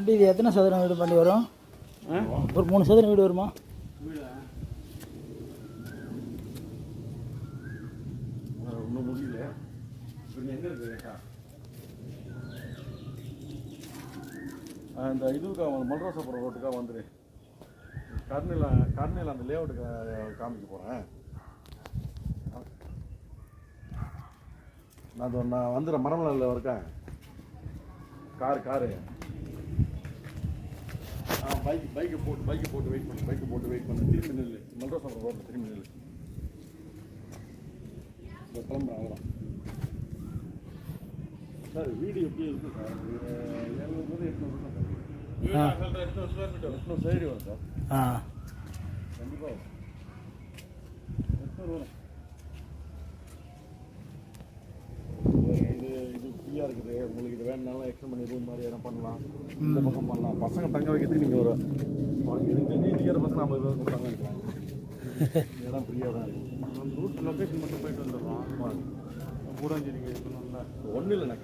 வண்டி இது எத்தனை சதுரம் வீடு பண்ணி வரும்? ஒரு 3 சதுரம் வீடு வருமா? ஒன்றும் முடியல. எங்கே இருக்கு? இந்த இதுக்காக மல்ராசாபுரம் ரோட்டுக்காக வந்துடு. கர்னில் அந்த லேஅவுட்டுக்கு காமிக்க போகிறேன். நான் வந்துடுறேன். மரமலையில் இருக்கேன். காரு பைக்கை போட்டு வெயிட் பண்ணு. திரும்பி நெல் மல்ராசாபுரம் ரோட்டில் திரும்பி நெல். இந்த கிளம்புறேன். அவ்வளோதான் சார். வீடு எப்படி இருக்குது சார்? 700 சைடு வரும் சார். கண்டிப்பாக 800 வரும். இது ஃப்ரீயாக இருக்குது. உங்களுக்கு இது வேணுனாலும் எக்ஸ்டெண்ட் பண்ணி ரூம் மாதிரி எதாவது பண்ணலாம். இந்த பக்கம் பண்ணலாம். பசங்க தங்க வைக்கிறதுக்கு நீங்கள் ஒரு நீதிக்கிற பசங்க 50 ரூபா கொடுத்தாங்க வைக்கலாம். இடம் ஃப்ரீயாக தான் இருக்குது. ரூட் லொக்கேஷன் மட்டும் போயிட்டு வந்துடுறோம். கூடாஞ்சேரிங்க இருக்கணும்ல. ஒன்றும் இல்லை.